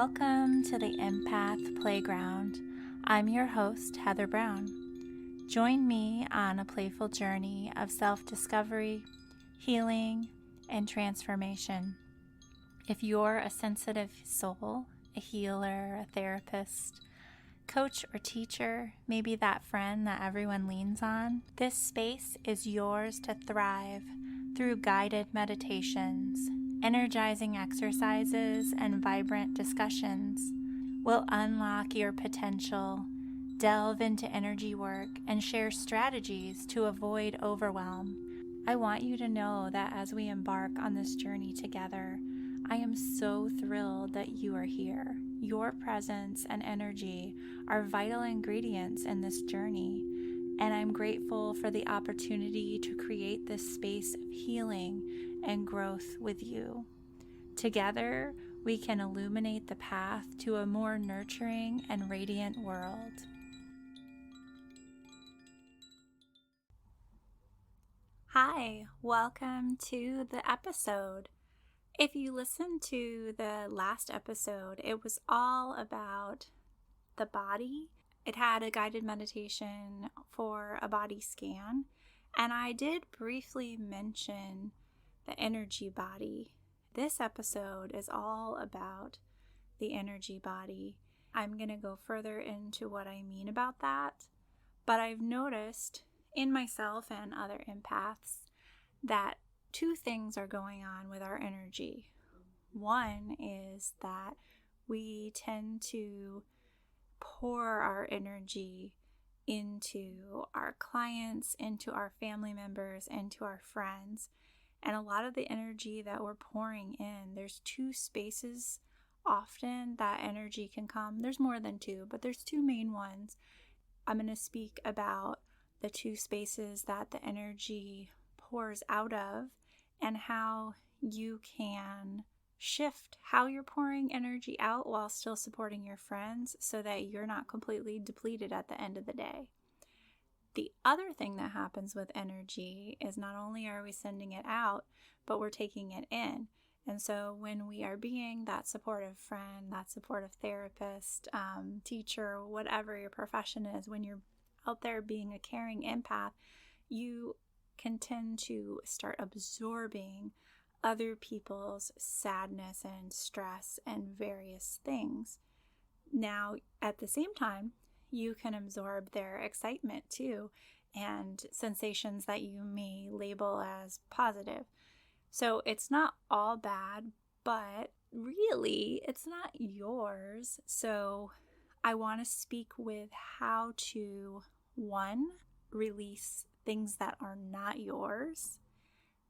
Welcome to the Empath Playground. I'm your host, Heather Brown. Join me on a playful journey of self-discovery, healing, and transformation. If you're a sensitive soul, a healer, a therapist, coach or teacher, maybe that friend that everyone leans on, this space is yours to thrive through guided meditations, energizing exercises, and vibrant discussions. We'll unlock your potential, delve into energy work, and share strategies to avoid overwhelm. I want you to know that as we embark on this journey together, I am so thrilled that you are here. Your presence and energy are vital ingredients in this journey, and I'm grateful for the opportunity to create this space of healing and growth with you. Together, we can illuminate the path to a more nurturing and radiant world. Hi, welcome to the episode. If you listened to the last episode, it was all about the body. It had a guided meditation for a body scan, and I did briefly mention the energy body. This episode is all about the energy body. I'm going to go further into what I mean about that, but I've noticed in myself and other empaths that two things are going on with our energy. One is that we tend to pour our energy into our clients, into our family members, into our friends. And a lot of the energy that we're pouring in, there's two spaces often that energy can come. There's more than two, but there's two main ones. I'm going to speak about the two spaces that the energy pours out of and how you can shift how you're pouring energy out while still supporting your friends so that you're not completely depleted at the end of the day. The other thing that happens with energy is not only are we sending it out, but we're taking it in. And so when we are being that supportive friend, that supportive therapist, teacher, whatever your profession is, when you're out there being a caring empath, you can tend to start absorbing other people's sadness and stress and various things. Now, at the same time, you can absorb their excitement too and sensations that you may label as positive. So it's not all bad, but really it's not yours. So I want to speak with how to, one, release things that are not yours,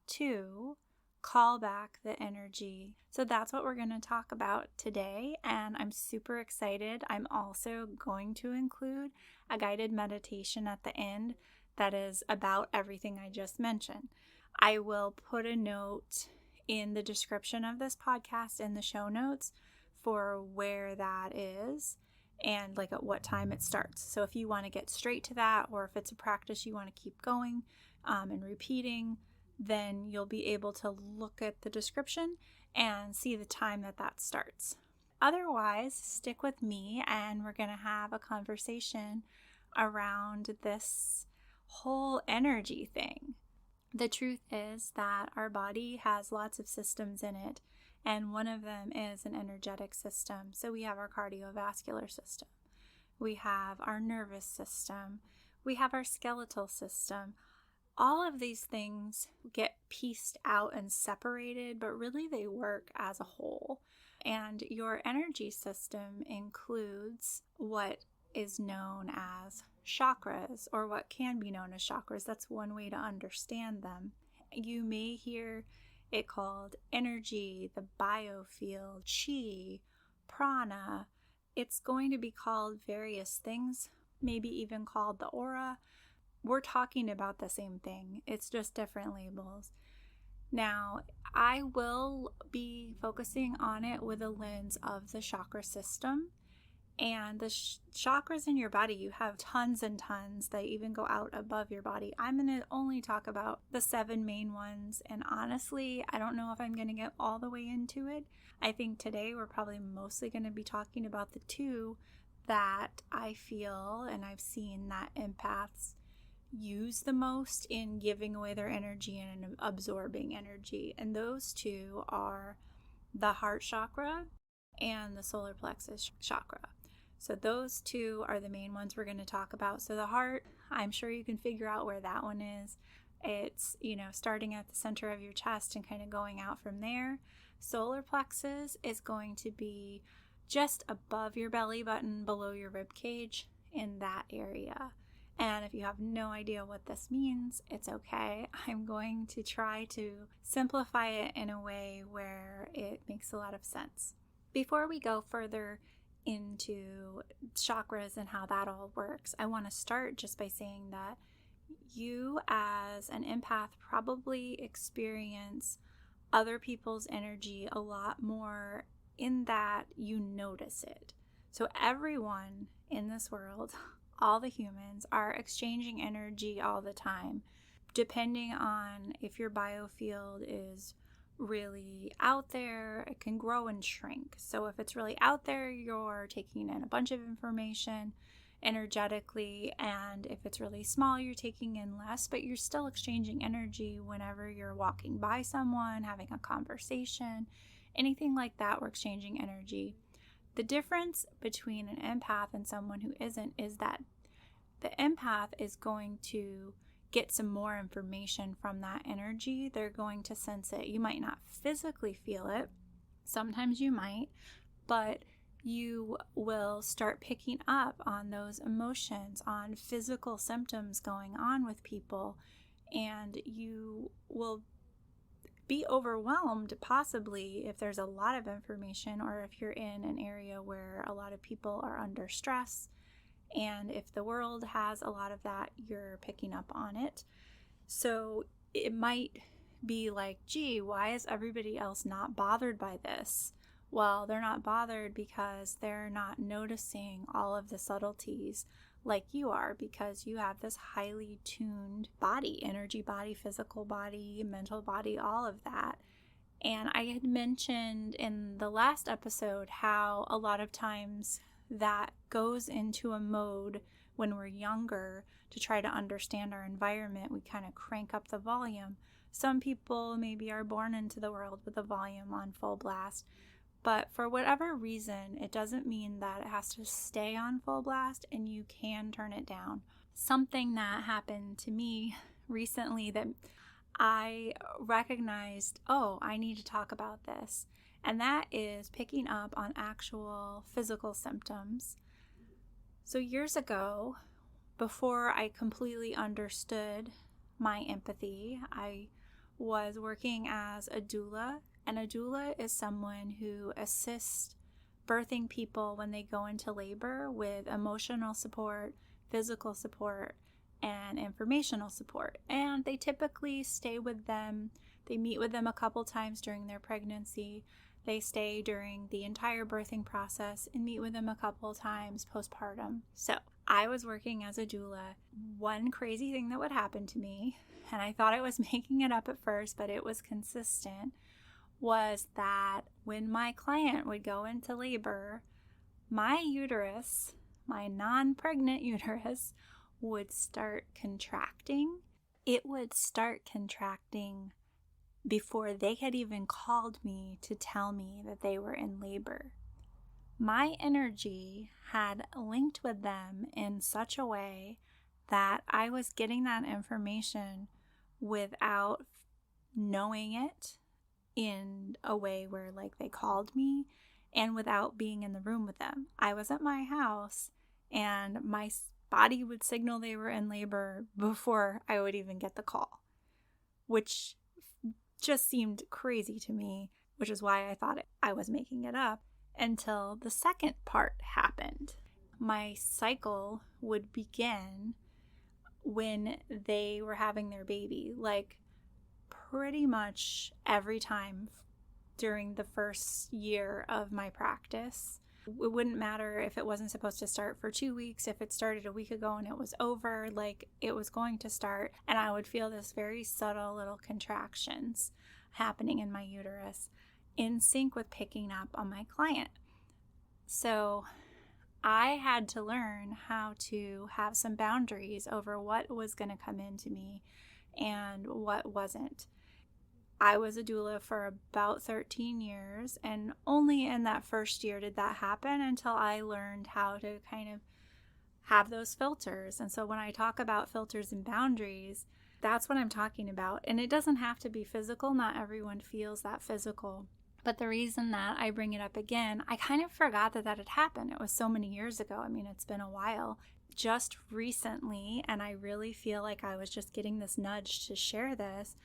two, call back the energy. So that's what we're going to talk about today, and I'm super excited. I'm also going to include a guided meditation at the end that is about everything I just mentioned. I will put a note in the description of this podcast in the show notes for where that is and like at what time it starts. So if you want to get straight to that, or if it's a practice you want to keep going and repeating, then you'll be able to look at the description and see the time that starts. Otherwise, stick with me and we're going to have a conversation around this whole energy thing. The truth is that our body has lots of systems in it, and one of them is an energetic system. So we have our cardiovascular system, we have our nervous system, we have our skeletal system. All of these things get pieced out and separated, but really they work as a whole. And your energy system includes what is known as chakras, or what can be known as chakras. That's one way to understand them. You may hear it called energy, the biofield, chi, prana. It's going to be called various things, maybe even called the aura. We're talking about the same thing. It's just different labels. Now, I will be focusing on it with a lens of the chakra system, And the chakras in your body, you have tons and tons that even go out above your body. I'm going to only talk about the 7 main ones. And honestly, I don't know if I'm going to get all the way into it. I think today we're probably mostly going to be talking about the 2 that I feel and I've seen that empaths use the most in giving away their energy and absorbing energy. And those 2 are the heart chakra and the solar plexus chakra. So those 2 are the main ones we're going to talk about. So the heart, I'm sure you can figure out where that one is. It's, starting at the center of your chest and kind of going out from there. Solar plexus is going to be just above your belly button, below your rib cage, in that area. And if you have no idea what this means, it's okay. I'm going to try to simplify it in a way where it makes a lot of sense. Before we go further into chakras and how that all works, I want to start just by saying that you as an empath probably experience other people's energy a lot more in that you notice it. So everyone in this world, all the humans, are exchanging energy all the time, depending on if your biofield is really out there. It can grow and shrink. So if it's really out there, you're taking in a bunch of information energetically, and if it's really small, you're taking in less, but you're still exchanging energy whenever you're walking by someone, having a conversation, anything like that. We're exchanging energy. The difference between an empath and someone who isn't is that the empath is going to get some more information from that energy. They're going to sense it. You might not physically feel it. Sometimes you might, but you will start picking up on those emotions, on physical symptoms going on with people, and you will be overwhelmed possibly if there's a lot of information, or if you're in an area where a lot of people are under stress. And if the world has a lot of that, you're picking up on it. So it might be like, gee, why is everybody else not bothered by this? Well, they're not bothered because they're not noticing all of the subtleties like you are, because you have this highly tuned body, energy body, physical body, mental body, all of that. And I had mentioned in the last episode how a lot of times that goes into a mode when we're younger to try to understand our environment. We kind of crank up the volume. Some people maybe are born into the world with the volume on full blast, but for whatever reason, it doesn't mean that it has to stay on full blast, and you can turn it down. Something that happened to me recently that I recognized, I need to talk about this. And that is picking up on actual physical symptoms. So years ago, before I completely understood my empathy, I was working as a doula. And a doula is someone who assists birthing people when they go into labor with emotional support, physical support, and informational support. And they typically stay with them. They meet with them a couple times during their pregnancy. They stay during the entire birthing process and meet with them a couple times postpartum. So I was working as a doula. One crazy thing that would happen to me, and I thought I was making it up at first, but it was consistent, was that when my client would go into labor, my uterus, my non-pregnant uterus, would start contracting. It would start contracting before they had even called me to tell me that they were in labor. My energy had linked with them in such a way that I was getting that information without knowing it, in a way where they called me, and without being in the room with them. I was at my house and my body would signal they were in labor before I would even get the call, which just seemed crazy to me, which is why I thought I was making it up, until the second part happened. My cycle would begin when they were having their baby, pretty much every time during the first year of my practice. It wouldn't matter if it wasn't supposed to start for 2 weeks, if it started a week ago and it was over, like it was going to start. And I would feel this very subtle little contractions happening in my uterus in sync with picking up on my client. So I had to learn how to have some boundaries over what was going to come into me and what wasn't. I was a doula for about 13 years, and only in that first year did that happen until I learned how to kind of have those filters. And so when I talk about filters and boundaries, that's what I'm talking about. And it doesn't have to be physical. Not everyone feels that physical. But the reason that I bring it up again, I kind of forgot that had happened. It was so many years ago. I mean, it's been a while. Just recently, and I really feel like I was just getting this nudge to share this,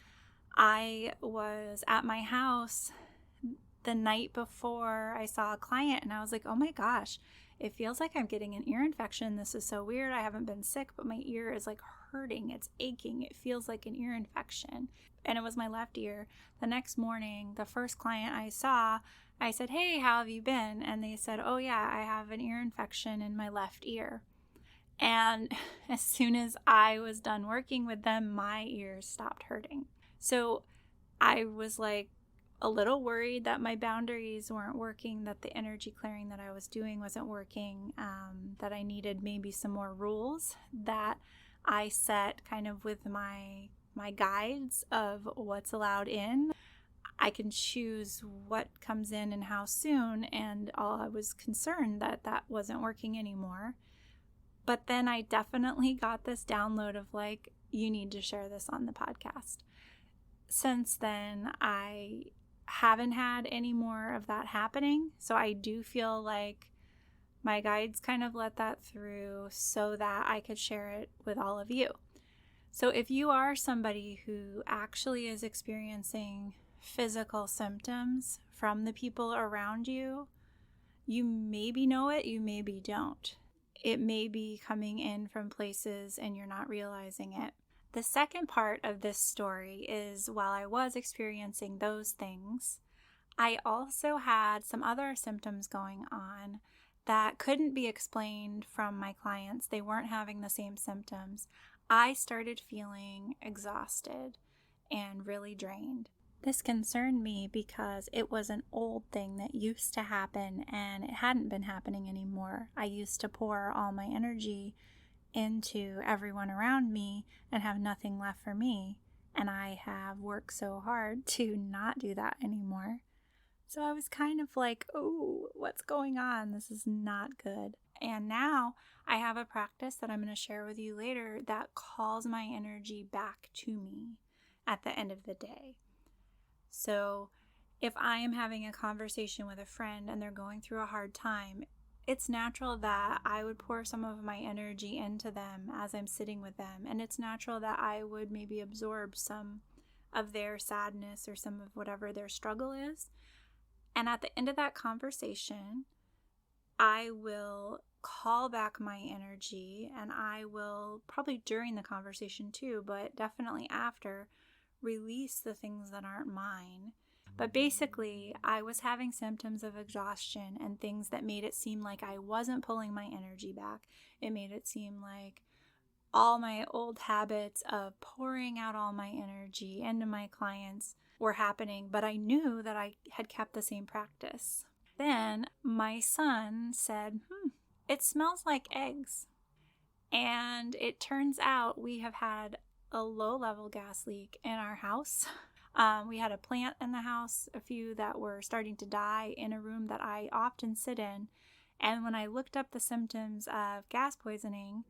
I was at my house the night before I saw a client, and I was like, oh my gosh, it feels like I'm getting an ear infection. This is so weird. I haven't been sick, but my ear is like hurting. It's aching. It feels like an ear infection. And it was my left ear. The next morning, the first client I saw, I said, hey, how have you been? And they said, oh yeah, I have an ear infection in my left ear. And as soon as I was done working with them, my ears stopped hurting. So I was like a little worried that my boundaries weren't working, that the energy clearing that I was doing wasn't working, that I needed maybe some more rules that I set kind of with my guides of what's allowed in. I can choose what comes in and how soon, and I was concerned that that wasn't working anymore. But then I definitely got this download of like, you need to share this on the podcast. Since then, I haven't had any more of that happening. So I do feel like my guides kind of let that through so that I could share it with all of you. So if you are somebody who actually is experiencing physical symptoms from the people around you, you maybe know it, you maybe don't. It may be coming in from places and you're not realizing it. The second part of this story is while I was experiencing those things, I also had some other symptoms going on that couldn't be explained from my clients. They weren't having the same symptoms. I started feeling exhausted and really drained. This concerned me because it was an old thing that used to happen and it hadn't been happening anymore. I used to pour all my energy into everyone around me and have nothing left for me. And I have worked so hard to not do that anymore. So I was kind of like, oh, what's going on? This is not good. And now I have a practice that I'm going to share with you later that calls my energy back to me at the end of the day. So if I am having a conversation with a friend and they're going through a hard time, it's natural that I would pour some of my energy into them as I'm sitting with them. And it's natural that I would maybe absorb some of their sadness or some of whatever their struggle is. And at the end of that conversation, I will call back my energy, and I will probably during the conversation too, but definitely after, release the things that aren't mine. But basically, I was having symptoms of exhaustion and things that made it seem like I wasn't pulling my energy back. It made it seem like all my old habits of pouring out all my energy into my clients were happening, but I knew that I had kept the same practice. Then my son said, it smells like eggs. And it turns out we have had a low-level gas leak in our house. We had a plant in the house, a few that were starting to die in a room that I often sit in. And when I looked up the symptoms of gas poisoning,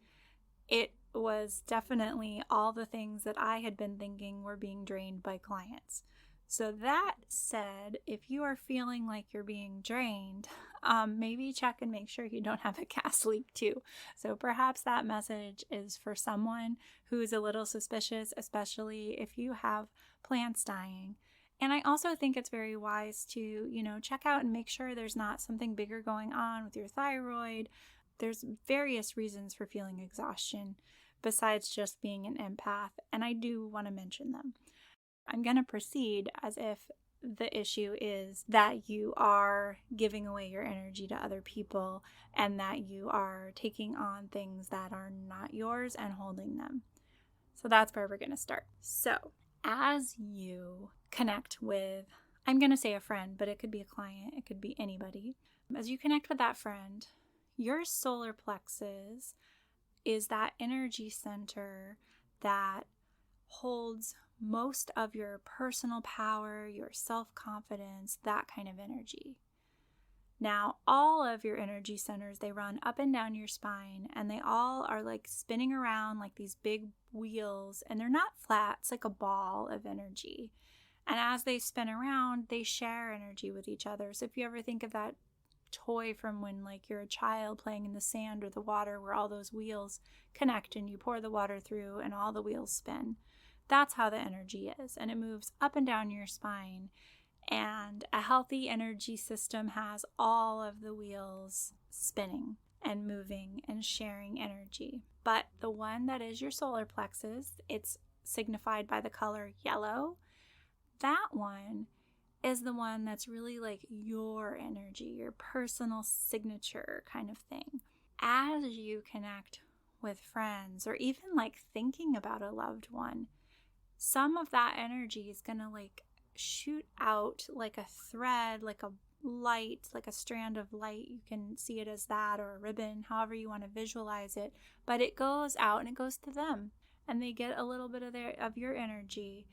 it was definitely all the things that I had been thinking were being drained by clients. So that said, if you are feeling like you're being drained, maybe check and make sure you don't have a gas leak too. So perhaps that message is for someone who is a little suspicious, especially if you have plants dying. And I also think it's very wise to, check out and make sure there's not something bigger going on with your thyroid. There's various reasons for feeling exhaustion besides just being an empath, and I do want to mention them. I'm going to proceed as if the issue is that you are giving away your energy to other people and that you are taking on things that are not yours and holding them. So that's where we're going to start. So as you connect with, I'm going to say a friend, but it could be a client, it could be anybody. As you connect with that friend, your solar plexus is that energy center that holds most of your personal power, your self-confidence, that kind of energy. Now, all of your energy centers, they run up and down your spine, and they all are like spinning around like these big wheels, and they're not flat, it's like a ball of energy. And as they spin around, they share energy with each other. So if you ever think of that toy from when like you're a child playing in the sand or the water where all those wheels connect and you pour the water through and all the wheels spin, that's how the energy is. And it moves up and down your spine. And a healthy energy system has all of the wheels spinning and moving and sharing energy. But the one that is your solar plexus, it's signified by the color yellow. That one is the one that's really like your energy, your personal signature kind of thing. As you connect with friends or even like thinking about a loved one, some of that energy is going to like shoot out like a thread, like a light, like a strand of light. You can see it as that or a ribbon, however you want to visualize it. But it goes out and it goes to them, and they get a little bit of your energy.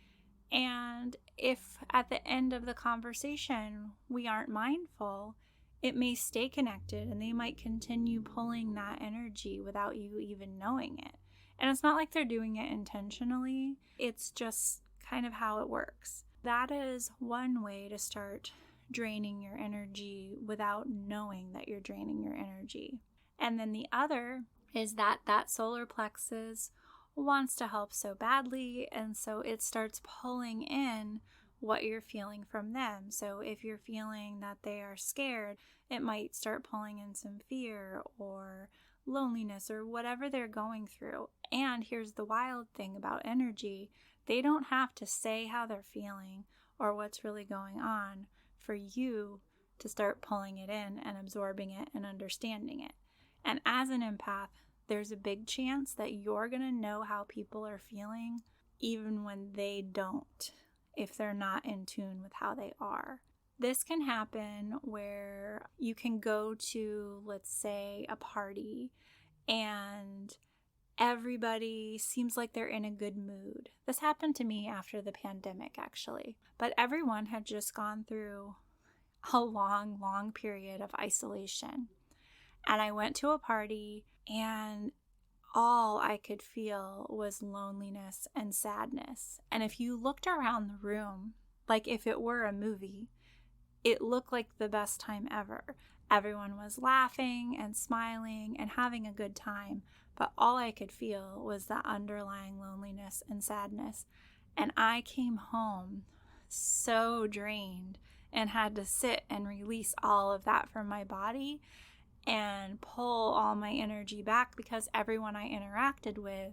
And if at the end of the conversation we aren't mindful, it may stay connected and they might continue pulling that energy without you even knowing it. And it's not like they're doing it intentionally. It's just kind of how it works. That is one way to start draining your energy without knowing that you're draining your energy. And then the other is that solar plexus wants to help so badly, and so it starts pulling in what you're feeling from them. So if you're feeling that they are scared, it might start pulling in some fear or loneliness or whatever they're going through. And here's the wild thing about energy: they don't have to say how they're feeling or what's really going on for you to start pulling it in and absorbing it and understanding it. And as an empath, there's a big chance that you're going to know how people are feeling even when they don't, if they're not in tune with how they are. This can happen where you can go to, let's say, a party and everybody seems like they're in a good mood. This happened to me after the pandemic, actually. But everyone had just gone through a long, long period of isolation. And I went to a party and all I could feel was loneliness and sadness. And if you looked around the room, like if it were a movie, it looked like the best time ever. Everyone was laughing and smiling and having a good time, but all I could feel was the underlying loneliness and sadness. And I came home so drained and had to sit and release all of that from my body and pull all my energy back, because everyone I interacted with,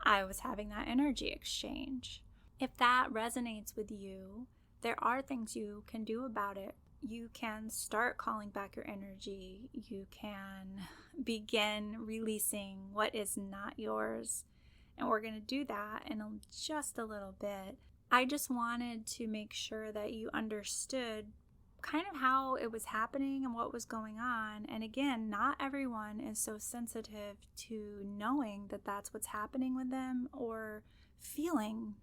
I was having that energy exchange. If that resonates with you, there are things you can do about it. You can start calling back your energy. You can begin releasing what is not yours. And we're going to do that in just a little bit. I just wanted to make sure that you understood kind of how it was happening and what was going on. And again, not everyone is so sensitive to knowing that that's what's happening with them or feeling,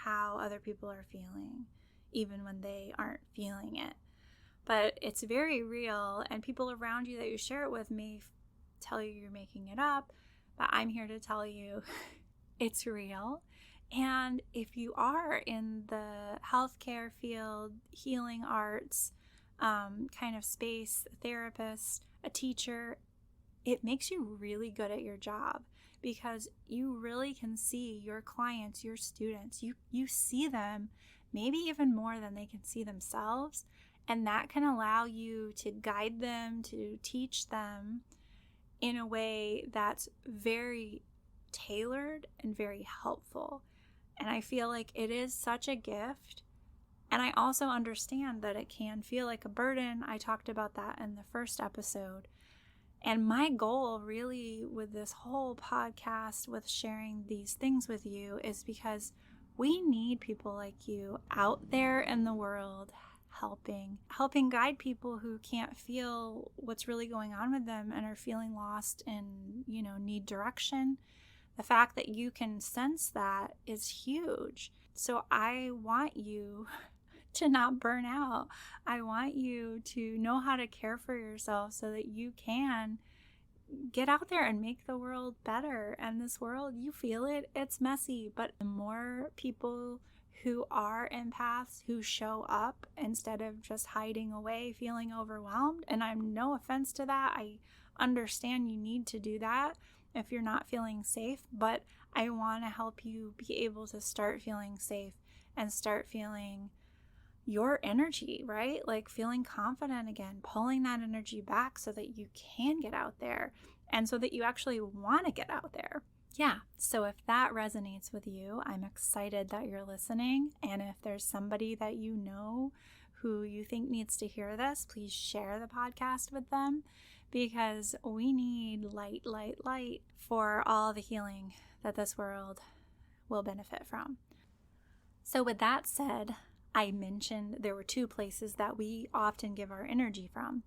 how other people are feeling, even when they aren't feeling it. But it's very real, and people around you that you share it with may tell you you're making it up, but I'm here to tell you it's real. And if you are in the healthcare field, healing arts, kind of space, a therapist, a teacher, it makes you really good at your job, because you really can see your clients, your students. You see them maybe even more than they can see themselves, and that can allow you to guide them, to teach them in a way that's very tailored and very helpful. And I feel like it is such a gift, And I also understand that it can feel like a burden. I talked about that in the first episode. And my goal really with this whole podcast, with sharing these things with you, is because we need people like you out there in the world helping guide people who can't feel what's really going on with them and are feeling lost and, need direction. The fact that you can sense that is huge. So I want you to not burn out. I want you to know how to care for yourself so that you can get out there and make the world better. And this world, you feel it, it's messy, but the more people who are empaths who show up instead of just hiding away, feeling overwhelmed, and I'm no offense to that. I understand you need to do that if you're not feeling safe, but I want to help you be able to start feeling safe and start feeling your energy, right? Like feeling confident again, pulling that energy back so that you can get out there and so that you actually want to get out there. Yeah, so if that resonates with you, I'm excited that you're listening. And if there's somebody that you know who you think needs to hear this, please share the podcast with them, because we need light for all the healing that this world will benefit from. So with that said, I mentioned there were two places that we often give our energy from.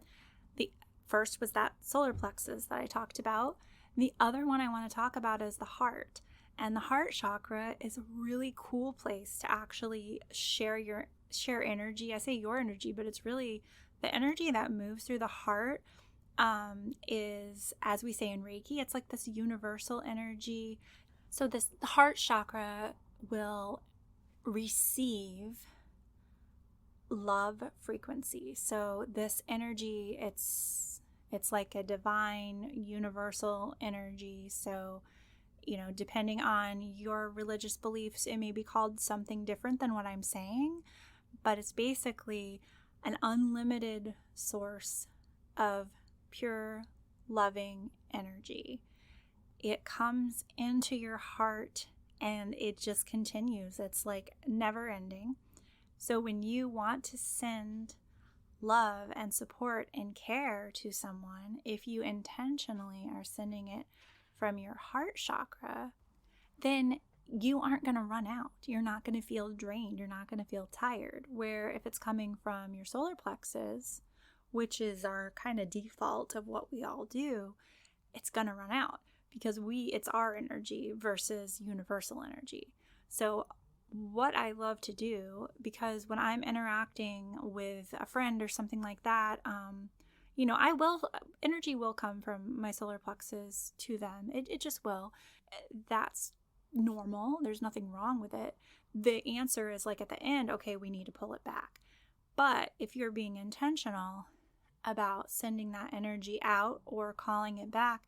The first was that solar plexus that I talked about. The other one I want to talk about is the heart. And the heart chakra is a really cool place to actually share energy. I say your energy, but it's really the energy that moves through the heart. Is, as we say in Reiki, it's like this universal energy. So the heart chakra will receive love frequency. So this energy, it's like a divine universal energy. So, depending on your religious beliefs, it may be called something different than what I'm saying, but it's basically an unlimited source of pure loving energy. It comes into your heart and it just continues. It's like never ending. So when you want to send love and support and care to someone, if you intentionally are sending it from your heart chakra, then you aren't going to run out. You're not going to feel drained. You're not going to feel tired. Where if it's coming from your solar plexus, which is our kind of default of what we all do, it's going to run out because it's our energy versus universal energy. So what I love to do, because when I'm interacting with a friend or something like that, energy will come from my solar plexus to them. It just will. That's normal. There's nothing wrong with it. The answer is like at the end, okay, we need to pull it back. But if you're being intentional about sending that energy out or calling it back,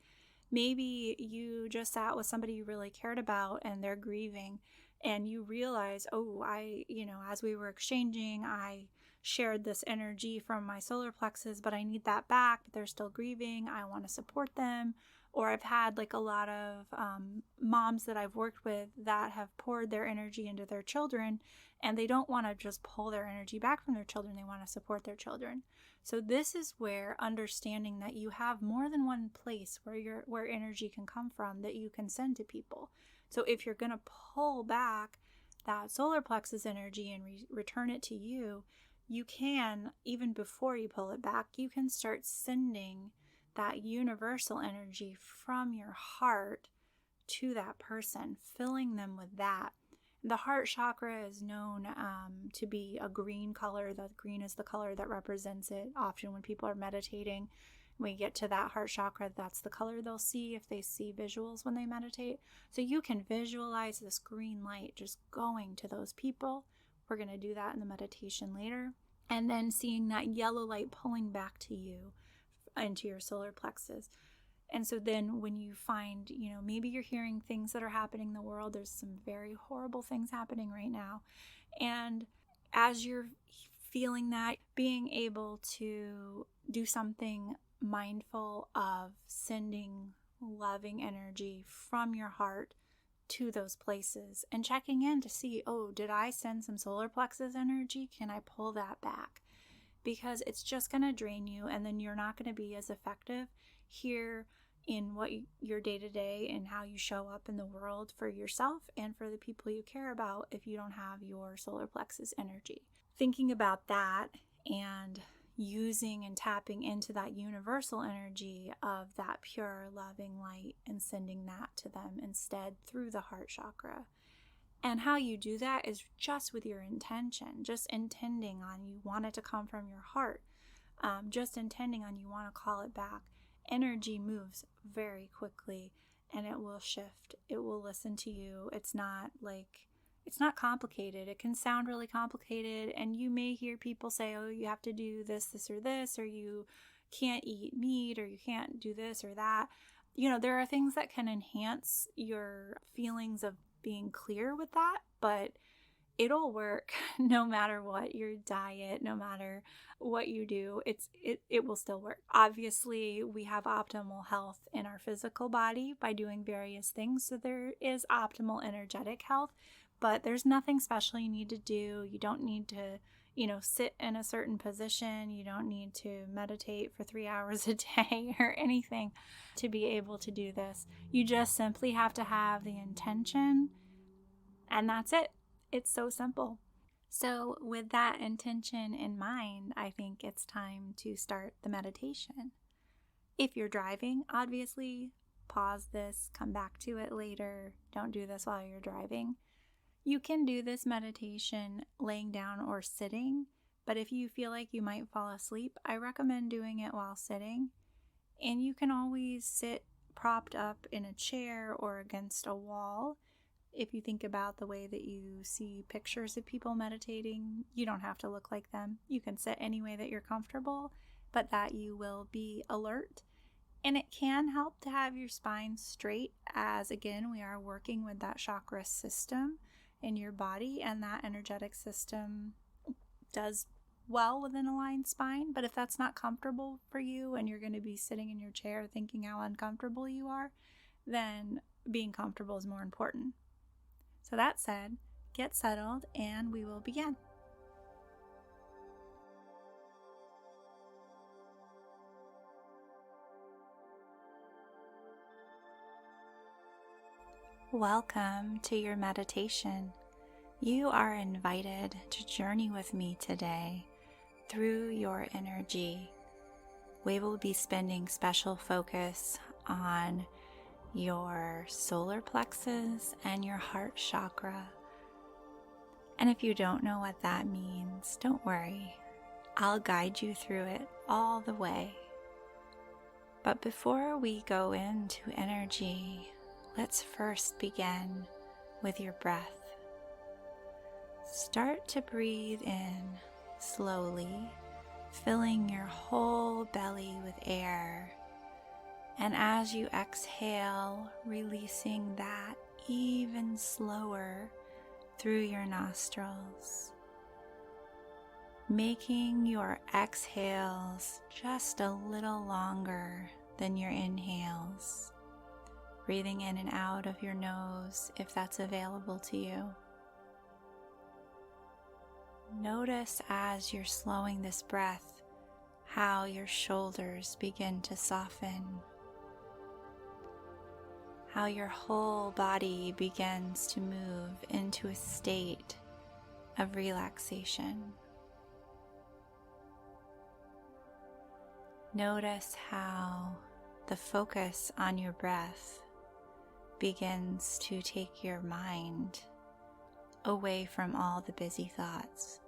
maybe you just sat with somebody you really cared about and they're grieving, and you realize, as we were exchanging, I shared this energy from my solar plexus, but I need that back, but they're still grieving. I want to support them. Or I've had like a lot of moms that I've worked with that have poured their energy into their children, and they don't want to just pull their energy back from their children. They want to support their children. So this is where understanding that you have more than one place where energy can come from that you can send to people. So if you're going to pull back that solar plexus energy and return it to you, you can, even before you pull it back, you can start sending that universal energy from your heart to that person, filling them with that. The heart chakra is known to be a green color. That green is the color that represents it. Often when people are meditating, when you get to that heart chakra, that's the color they'll see if they see visuals when they meditate. So you can visualize this green light just going to those people. We're going to do that in the meditation later. And then seeing that yellow light pulling back to you into your solar plexus. And so then when you find, maybe you're hearing things that are happening in the world, there's some very horrible things happening right now. And as you're feeling that, being able to do something mindful of sending loving energy from your heart to those places and checking in to see, oh, did I send some solar plexus energy? Can I pull that back? Because it's just going to drain you, and then you're not going to be as effective here in what your day-to-day and how you show up in the world for yourself and for the people you care about if you don't have your solar plexus energy. Thinking about that and using and tapping into that universal energy of that pure loving light and sending that to them instead through the heart chakra. And how you do that is just with your intention, just intending on you want it to come from your heart, just intending on you want to call it back. Energy moves very quickly and it will shift. It will listen to you. It's not complicated. It can sound really complicated, and you may hear people say, oh, you have to do this, or you can't eat meat, or you can't do this or that. There are things that can enhance your feelings of being clear with that, but it'll work no matter what your diet, no matter what you do, it will still work. Obviously, we have optimal health in our physical body by doing various things, so there is optimal energetic health, but there's nothing special you need to do. You don't need to, sit in a certain position. You don't need to meditate for 3 hours a day or anything to be able to do this. You just simply have to have the intention, and that's it. It's so simple. So with that intention in mind, I think it's time to start the meditation. If you're driving, obviously, pause this, come back to it later. Don't do this while you're driving. You can do this meditation laying down or sitting, but if you feel like you might fall asleep, I recommend doing it while sitting. And you can always sit propped up in a chair or against a wall. If you think about the way that you see pictures of people meditating, you don't have to look like them. You can sit any way that you're comfortable, but that you will be alert. And it can help to have your spine straight, as again, we are working with that chakra system in your body, and that energetic system does well with an aligned spine. But if that's not comfortable for you and you're going to be sitting in your chair thinking how uncomfortable you are, then being comfortable is more important. So that said, get settled and we will begin. Welcome to your meditation. You are invited to journey with me today through your energy. We will be spending special focus on your solar plexus and your heart chakra. And if you don't know what that means, don't worry. I'll guide you through it all the way. But before we go into energy, let's first begin with your breath. Start to breathe in slowly, filling your whole belly with air. And as you exhale, releasing that even slower through your nostrils, making your exhales just a little longer than your inhales. Breathing in and out of your nose if that's available to you. Notice as you're slowing this breath how your shoulders begin to soften, how your whole body begins to move into a state of relaxation. Notice how the focus on your breath begins to take your mind away from all the busy thoughts.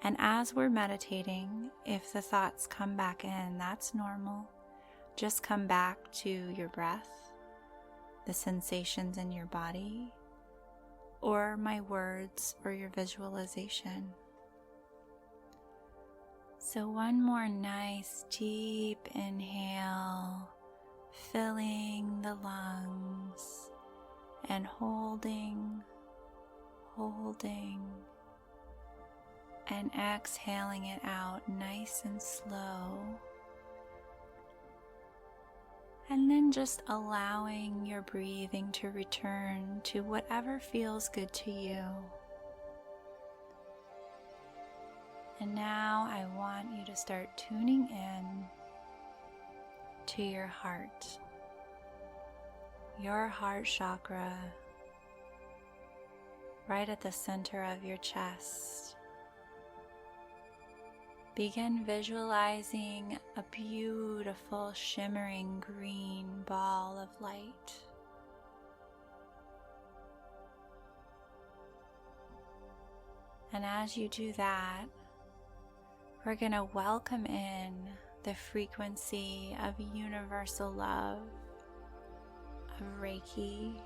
And as we're meditating, if the thoughts come back in, that's normal. Just come back to your breath, the sensations in your body, or my words or your visualization. So one more nice deep inhale, filling the lungs and holding, and exhaling it out nice and slow. And then just allowing your breathing to return to whatever feels good to you. And now I want you to start tuning in to your heart chakra, right at the center of your chest. Begin visualizing a beautiful shimmering green ball of light. And as you do that, we're going to welcome in the frequency of universal love, of Reiki,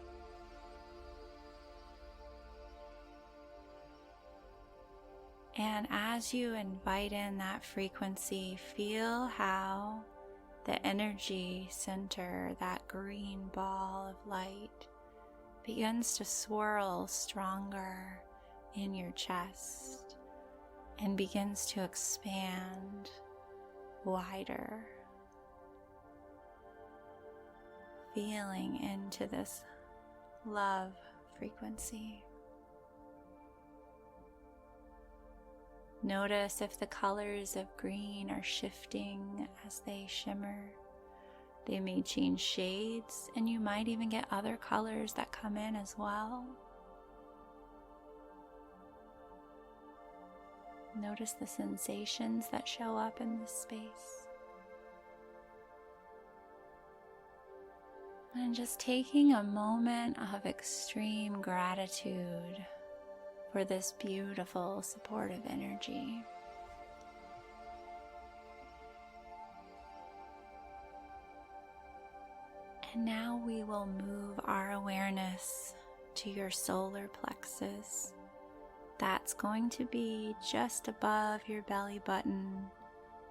and as you invite in that frequency, feel how the energy center, that green ball of light, begins to swirl stronger in your chest and begins to expand wider, feeling into this love frequency. Notice if the colors of green are shifting as they shimmer. They may change shades, and you might even get other colors that come in as well. Notice the sensations that show up in this space. And just taking a moment of extreme gratitude for this beautiful, supportive energy. And now we will move our awareness to your solar plexus. That's going to be just above your belly button,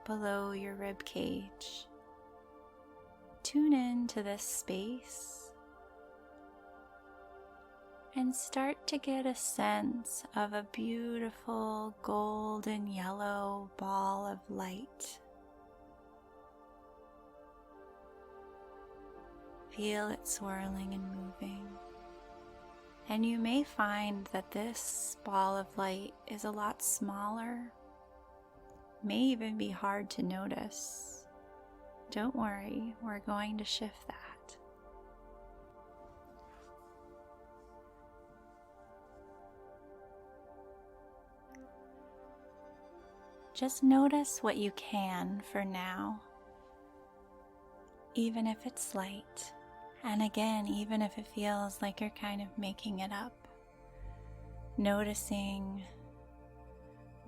below your rib cage. Tune in to this space and start to get a sense of a beautiful golden yellow ball of light. Feel it swirling and moving. And you may find that this ball of light is a lot smaller, may even be hard to notice. Don't worry, we're going to shift that. Just notice what you can for now, even if it's slight. And again, even if it feels like you're kind of making it up, noticing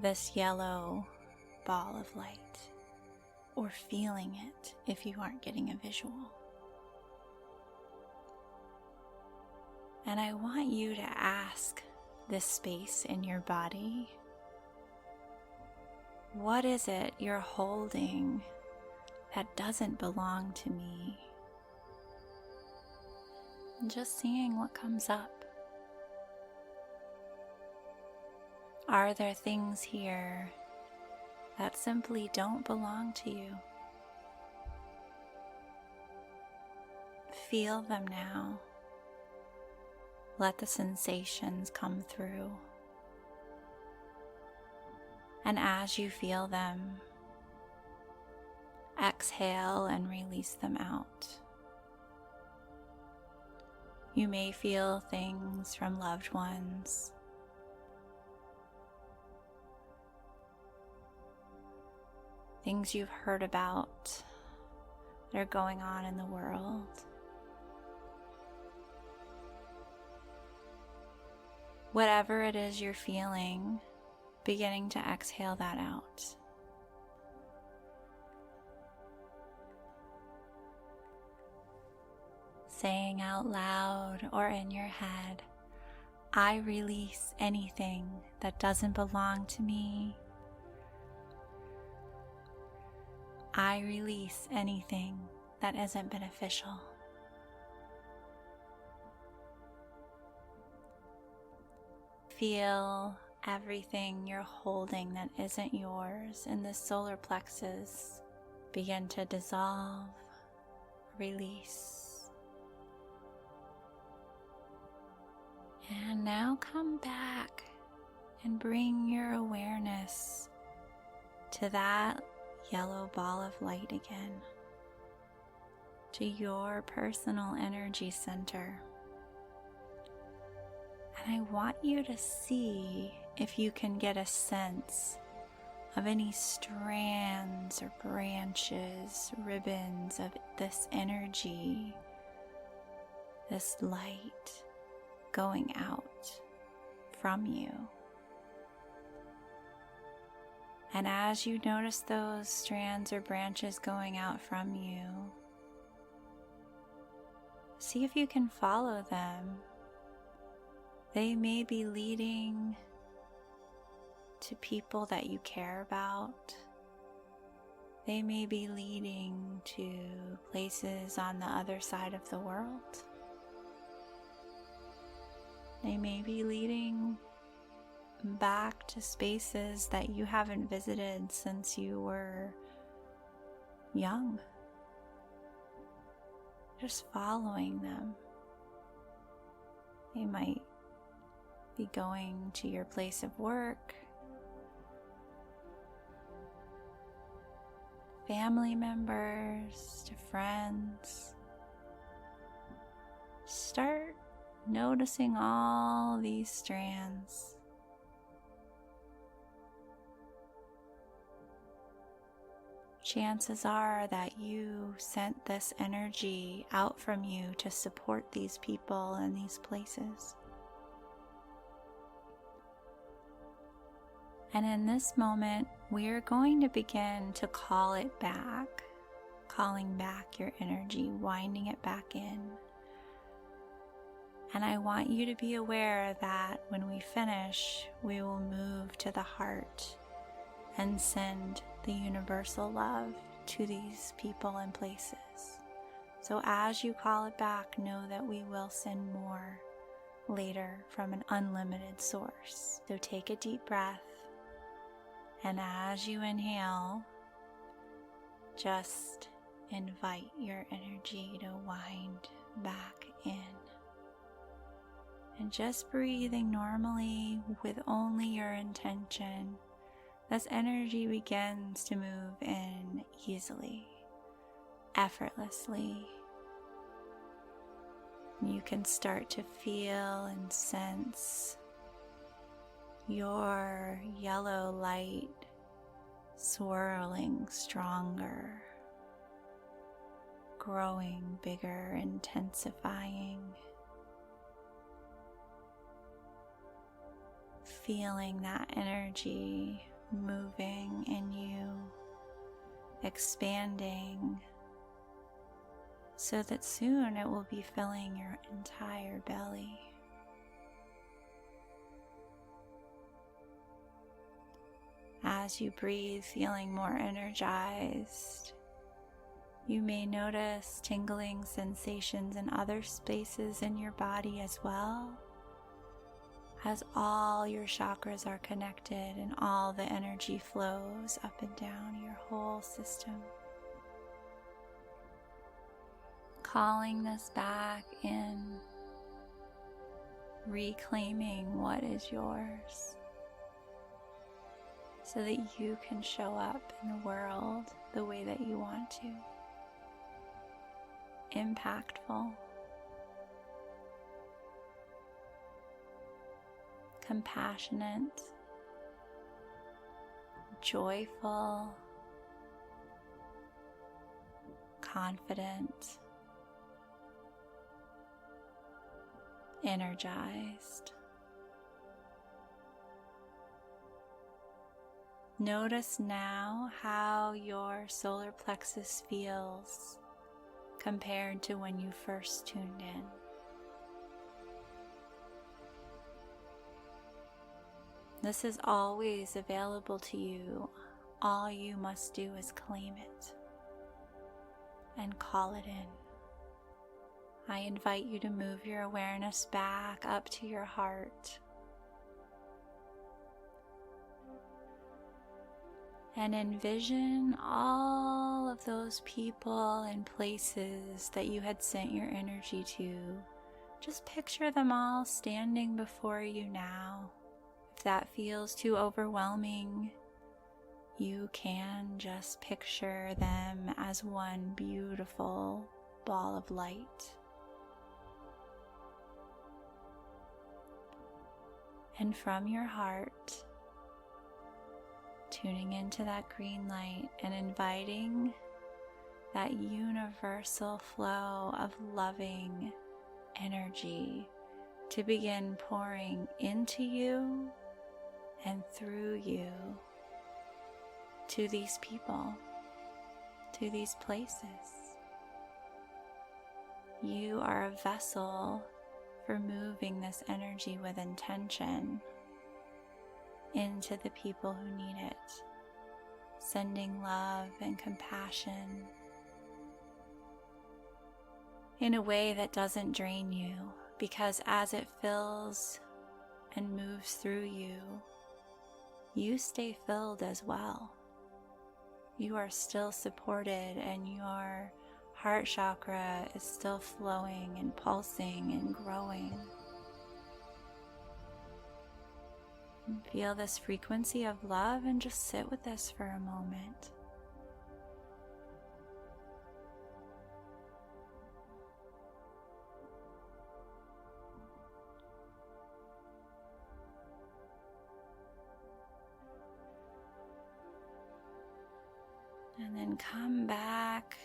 this yellow ball of light, or feeling it if you aren't getting a visual. And I want you to ask this space in your body, what is it you're holding that doesn't belong to me? Just seeing what comes up. Are there things here that simply don't belong to you? Feel them now. Let the sensations come through. And as you feel them, exhale and release them out. You may feel things from loved ones, things you've heard about that are going on in the world. Whatever it is you're feeling, beginning to exhale that out. Saying out loud or in your head, I release anything that doesn't belong to me. I release anything that isn't beneficial. Feel everything you're holding that isn't yours in the solar plexus begin to dissolve, release. And now come back and bring your awareness to that yellow ball of light again, to your personal energy center. And I want you to see if you can get a sense of any strands or branches, ribbons of this energy, this light going out from you. And as you notice those strands or branches going out from you, see if you can follow them. They may be leading to people that you care about. They may be leading to places on the other side of the world. They may be leading back to spaces that you haven't visited since you were young. Just following them. They might be going to your place of work, family members, to friends. Start noticing all these strands. Chances are that you sent this energy out from you to support these people and these places. And in this moment, we're going to begin to call it back, calling back your energy, winding it back in. And I want you to be aware that when we finish, we will move to the heart and send the universal love to these people and places. So as you call it back, know that we will send more later from an unlimited source. So take a deep breath. And as you inhale, just invite your energy to wind back in. And just breathing normally with only your intention, this energy begins to move in easily, effortlessly. You can start to feel and sense your yellow light swirling stronger, growing bigger, intensifying. Feeling that energy moving in you, expanding, so that soon it will be filling your entire belly. As you breathe, feeling more energized, you may notice tingling sensations in other spaces in your body as well, as all your chakras are connected and all the energy flows up and down your whole system. Calling this back in, reclaiming what is yours, so that you can show up in the world the way that you want to. Impactful, compassionate, joyful, confident, energized. Notice now how your solar plexus feels compared to when you first tuned in. This is always available to you. All you must do is claim it and call it in. I invite you to move your awareness back up to your heart. and envision all of those people and places that you had sent your energy to. Just picture them all standing before you now. If that feels too overwhelming, you can just picture them as one beautiful ball of light. And from your heart, tuning into that green light and inviting that universal flow of loving energy to begin pouring into you and through you to these people, to these places. You are a vessel for moving this energy with intention into the people who need it, sending love and compassion in a way that doesn't drain you, because as it fills and moves through you, you stay filled as well. You are still supported and your heart chakra is still flowing and pulsing and growing. And feel this frequency of love and just sit with this for a moment. And then come back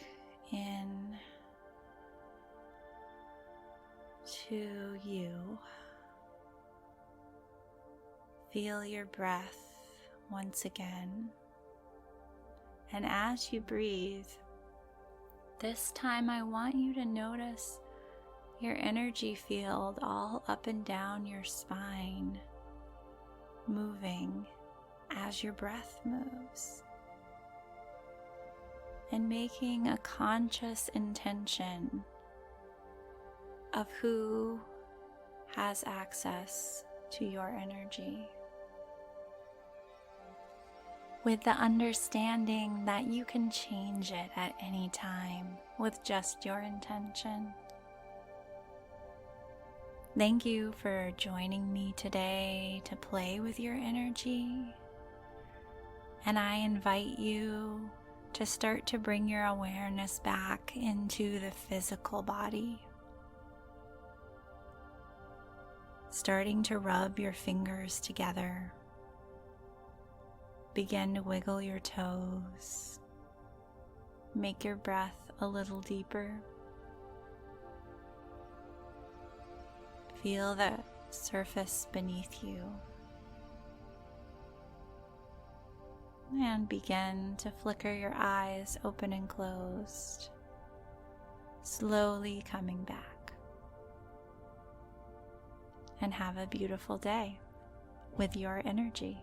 in to you. Feel your breath once again. And as you breathe, this time I want you to notice your energy field all up and down your spine, moving as your breath moves. And making a conscious intention of who has access to your energy, with the understanding that you can change it at any time with just your intention. Thank you for joining me today to play with your energy, and I invite you to start to bring your awareness back into the physical body. Starting to rub your fingers together. Begin to wiggle your toes. Make your breath a little deeper. Feel the surface beneath you. And begin to flicker your eyes open and closed, slowly coming back. And have a beautiful day with your energy.